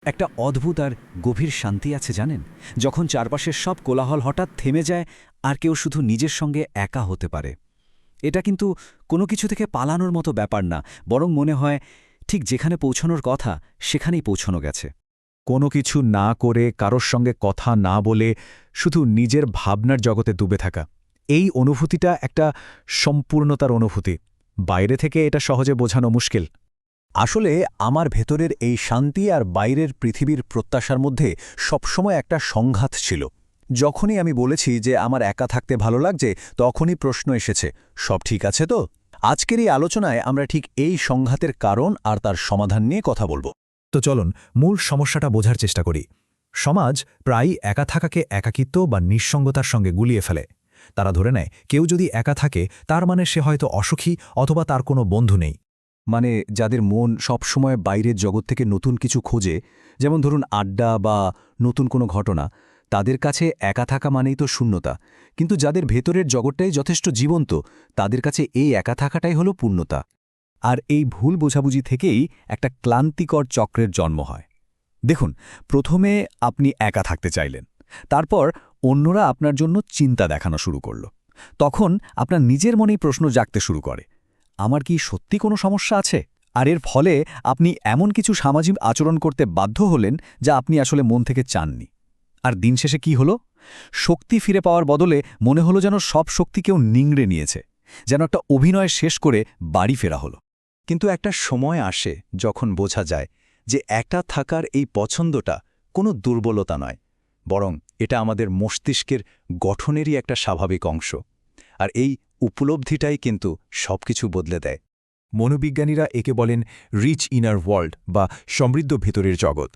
একটা অদ্ভুত আর গভীর শান্তি আছে জানেন, যখন চারপাশের সব কোলাহল হঠাৎ থেমে যায় আর কেউ শুধু নিজের সঙ্গে একা হতে পারে। এটা কিন্তু কোনো কিছু থেকে পালানোর মতো ব্যাপার না, বরং মনে হয় ঠিক যেখানে পৌঁছানোর কথা সেখানেই পৌঁছানো গেছে। কোনো কিছু না করে কারোর সঙ্গে কথা না বলে শুধু নিজের ভাবনার জগতে ডুবে থাকা, এই অনুভূতিটা একটা সম্পূর্ণতার অনুভূতি। বাইরে থেকে এটা সহজে বোঝানো মুশকিল। আসলে আমার ভেতরের এই শান্তি আর বাইরের পৃথিবীর প্রত্যাশার মধ্যে সবসময় একটা সংঘাত ছিল। যখনই আমি বলেছি যে আমার একা থাকতে ভালো লাগছে, তখনই প্রশ্ন এসেছে, সব ঠিক আছে তো? আজকের এই আলোচনায় আমরা ঠিক এই সংঘাতের কারণ আর তার সমাধান নিয়ে কথা বলবো। তো চলুন মূল সমস্যাটা বোঝার চেষ্টা করি। সমাজ প্রায়ই একা থাকাকে একাকিত্ব বা নিঃসঙ্গতার সঙ্গে গুলিয়ে ফেলে। তারা ধরে নেয় কেউ যদি একা থাকে তার মানে সে হয়তো অসুখী অথবা তার কোনো বন্ধু নেই। মানে যাদের মন সবসময় বাইরের জগৎ থেকে নতুন কিছু খোঁজে, যেমন ধরুন আড্ডা বা নতুন কোনো ঘটনা, তাদের কাছে একা থাকা মানেই তো শূন্যতা। কিন্তু যাদের ভেতরের জগৎটাই যথেষ্ট জীবন্ত, তাদের কাছে এই একা থাকাটাই হলো পূর্ণতা। আর এই ভুল বোঝাবুঝি থেকেই একটা ক্লান্তিকর চক্রের জন্ম হয়। দেখুন, প্রথমে আপনি একা থাকতে চাইলেন, তারপর অন্যরা আপনার জন্য চিন্তা দেখানো শুরু করল। তখন আপনার নিজের মনেই প্রশ্ন জাগতে শুরু করে, আমার কি সত্যি কোনো সমস্যা আছে? আর এর ফলে আপনি এমন কিছু সামাজিক আচরণ করতে বাধ্য হলেন যা আপনি আসলে মন থেকে চাননি। আর দিন শেষে কি হলো? শক্তি ফিরে পাওয়ার বদলে মনে হলো যেন সব শক্তি কেউ নিংড়ে নিয়েছে, যেন একটা অভিনয় শেষ করে বাড়ি ফেরা হলো। কিন্তু একটা সময় আসে যখন বোঝা যায় যে একা থাকার এই পছন্দটা কোনো দুর্বলতা নয়, বরং এটা আমাদের মস্তিষ্কের গঠনেরই একটা স্বাভাবিক অংশ। আর এই উপলব্ধিটাই কিন্তু সবকিছু বদলে দেয়। মনোবিজ্ঞানীরা একে বলেন রিচ ইনার ওয়ার্ল্ড বা সমৃদ্ধ ভেতরের জগৎ।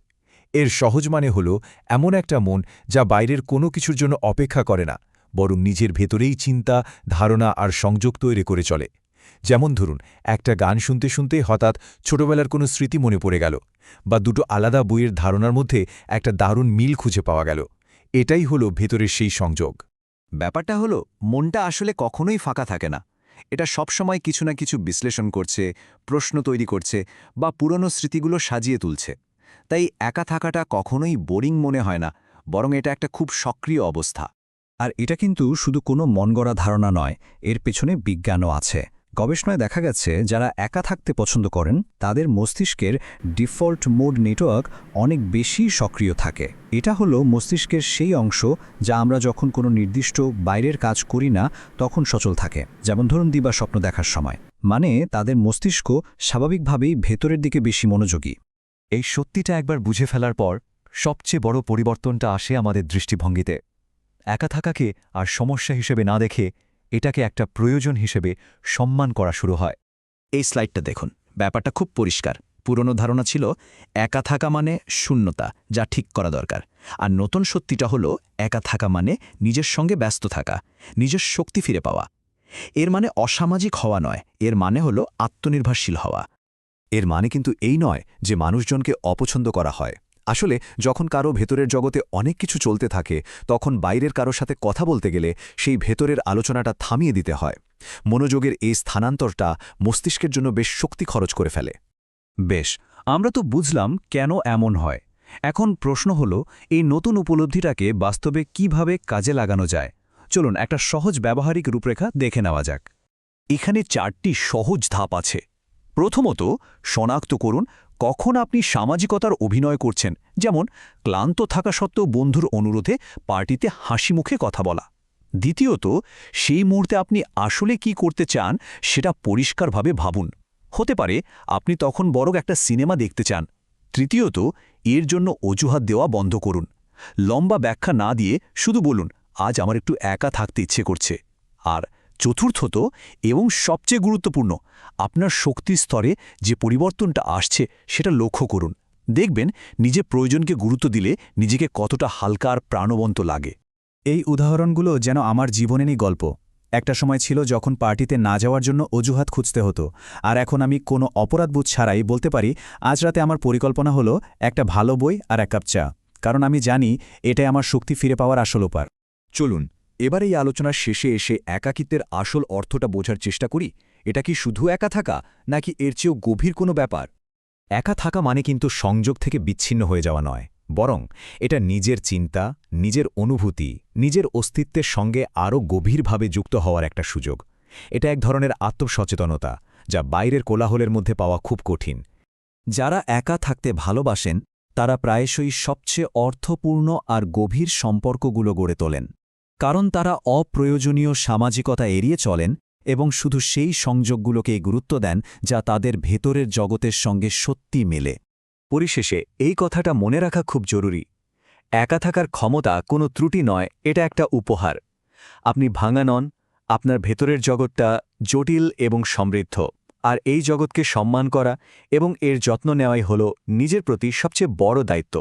এর সহজ মানে হল এমন একটা মন যা বাইরের কোনো কিছুর জন্য অপেক্ষা করে না, বরং নিজের ভেতরেই চিন্তা, ধারণা আর সংযোগ তৈরি করে চলে। যেমন ধরুন, একটা গান শুনতে শুনতে হঠাৎ ছোটবেলার কোনো স্মৃতি মনে পড়ে গেল, বা দুটো আলাদা বইয়ের ধারণার মধ্যে একটা দারুণ মিল খুঁজে পাওয়া গেল। এটাই হলো ভেতরের সেই সংযোগ। ব্যাপারটা হলো, মনটা আসলে কখনোই ফাঁকা থাকে না। এটা সবসময় কিছু না কিছু বিশ্লেষণ করছে, প্রশ্ন তৈরি করছে, বা পুরনো স্মৃতিগুলো সাজিয়ে তুলছে। তাই একা থাকাটা কখনোই বোরিং মনে হয় না, বরং এটা একটা খুব সক্রিয় অবস্থা। আর এটা কিন্তু শুধু কোনো মনগড়া ধারণা নয়, এর পেছনে বিজ্ঞানও আছে। গবেষণায় দেখা গেছে যারা একা থাকতে পছন্দ করেন তাদের মস্তিষ্কের ডিফল্ট মোড নেটওয়ার্ক অনেক বেশি সক্রিয় থাকে। এটা হলো মস্তিষ্কের সেই অংশ যা আমরা যখন কোনো নির্দিষ্ট বাইরের কাজ করি না তখন সচল থাকে, যেমন ধরুন দিবা স্বপ্ন দেখার সময়। মানে তাদের মস্তিষ্ক স্বাভাবিকভাবেই ভেতরের দিকে বেশি মনোযোগী। এই সত্যিটা একবার বুঝে ফেলার পর সবচেয়ে বড় পরিবর্তনটা আসে আমাদের দৃষ্টিভঙ্গিতে। একা থাকাকে আর সমস্যা হিসেবে না দেখে এটাকে একটা প্রয়োজন হিসেবে সম্মান করা শুরু হয়। এই স্লাইডটা দেখুন, ব্যাপারটা খুব পরিষ্কার। পুরনো ধারণা ছিল একা থাকা মানে শূন্যতা, যা ঠিক করা দরকার। আর নতুন সত্যিটা হলো একা থাকা মানে নিজের সঙ্গে ব্যস্ত থাকা, নিজের শক্তি ফিরে পাওয়া। এর মানে অসামাজিক হওয়া নয়, এর মানে হলো আত্মনির্ভরশীল হওয়া। এর মানে কিন্তু এই নয় যে মানুষজনকে অপছন্দ করা হয়। আসলে যখন কারো ভেতরের জগতে অনেক কিছু চলতে থাকে, তখন বাইরের কারোর সাথে কথা বলতে গেলে সেই ভেতরের আলোচনাটা থামিয়ে দিতে হয়। মনোযোগের এই স্থানান্তরটা মস্তিষ্কের জন্য বেশ শক্তি খরচ করে ফেলে। বেশ, আমরা তো বুঝলাম কেন এমন হয়। এখন প্রশ্ন হলো, এই নতুন উপলব্ধিটাকে বাস্তবে কিভাবে কাজে লাগানো যায়। চলুন একটা সহজ ব্যবহারিক রূপরেখা দেখে নেওয়া যাক। এখানে 4টি সহজ ধাপ আছে। প্রথমত, শনাক্ত করুন কখন আপনি সামাজিকতার অভিনয় করছেন, যেমন ক্লান্ত থাকা সত্ত্বেও বন্ধুর অনুরোধে পার্টিতে হাসি মুখে কথা বলা। দ্বিতীয়ত, সেই মুহূর্তে আপনি আসলে কি করতে চান সেটা পরিষ্কারভাবে ভাবুন। হতে পারে আপনি তখন বরং একটা সিনেমা দেখতে চান। তৃতীয়ত, এর জন্য অজুহাত দেওয়া বন্ধ করুন। লম্বা ব্যাখ্যা না দিয়ে শুধু বলুন, আজ আমার একটু একা থাকতে ইচ্ছে করছে। আর চতুর্থত এবং সবচেয়ে গুরুত্বপূর্ণ, আপনার শক্তি স্তরে যে পরিবর্তনটা আসছে সেটা লক্ষ্য করুন। দেখবেন নিজের প্রয়োজনকে গুরুত্ব দিলে নিজেকে কতটা হালকা আর প্রাণবন্ত লাগে। এই উদাহরণগুলো যেন আমার জীবনেরই গল্প। একটা সময় ছিল যখন পার্টিতে না যাওয়ার জন্য অজুহাত খুঁজতে হতো, আর এখন আমি কোনো অপরাধবোধ ছাড়াই বলতে পারি, আজ রাতে আমার পরিকল্পনা হলো একটা ভালো বই আর এক কাপ চা, কারণ আমি জানি এটাই আমার শক্তি ফিরে পাওয়ার আসল উপায়। চলুন এবার এই আলোচনার শেষে এসে একাকিত্বের আসল অর্থটা বোঝার চেষ্টা করি। এটা কি শুধু একা থাকা, নাকি এর চেয়েও গভীর কোনো ব্যাপার? একা থাকা মানে কিন্তু সংযোগ থেকে বিচ্ছিন্ন হয়ে যাওয়া নয়, বরং এটা নিজের চিন্তা, নিজের অনুভূতি, নিজের অস্তিত্বের সঙ্গে আরও গভীরভাবে যুক্ত হওয়ার একটা সুযোগ। এটা এক ধরনের আত্মসচেতনতা, যা বাইরের কোলাহলের মধ্যে পাওয়া খুব কঠিন। যারা একা থাকতে ভালোবাসেন তারা প্রায়শই সবচেয়ে অর্থপূর্ণ আর গভীর সম্পর্কগুলো গড়ে তোলেন, কারণ তারা অপ্রয়োজনীয় সামাজিকতা এড়িয়ে চলেন এবং শুধু সেই সংযোগগুলোকে গুরুত্ব দেন যা তাদের ভেতরের জগতের সঙ্গে সত্যি মেলে। পরিশেষে এই কথাটা মনে রাখা খুব জরুরি। একা থাকার ক্ষমতা কোনো ত্রুটি নয়, এটা একটা উপহার। আপনি ভাঙা নন, আপনার ভেতরের জগৎটা জটিল এবং সমৃদ্ধ, আর এই জগৎকে সম্মান করা এবং এর যত্ন নেওয়াই হল নিজের প্রতি সবচেয়ে বড় দায়িত্ব।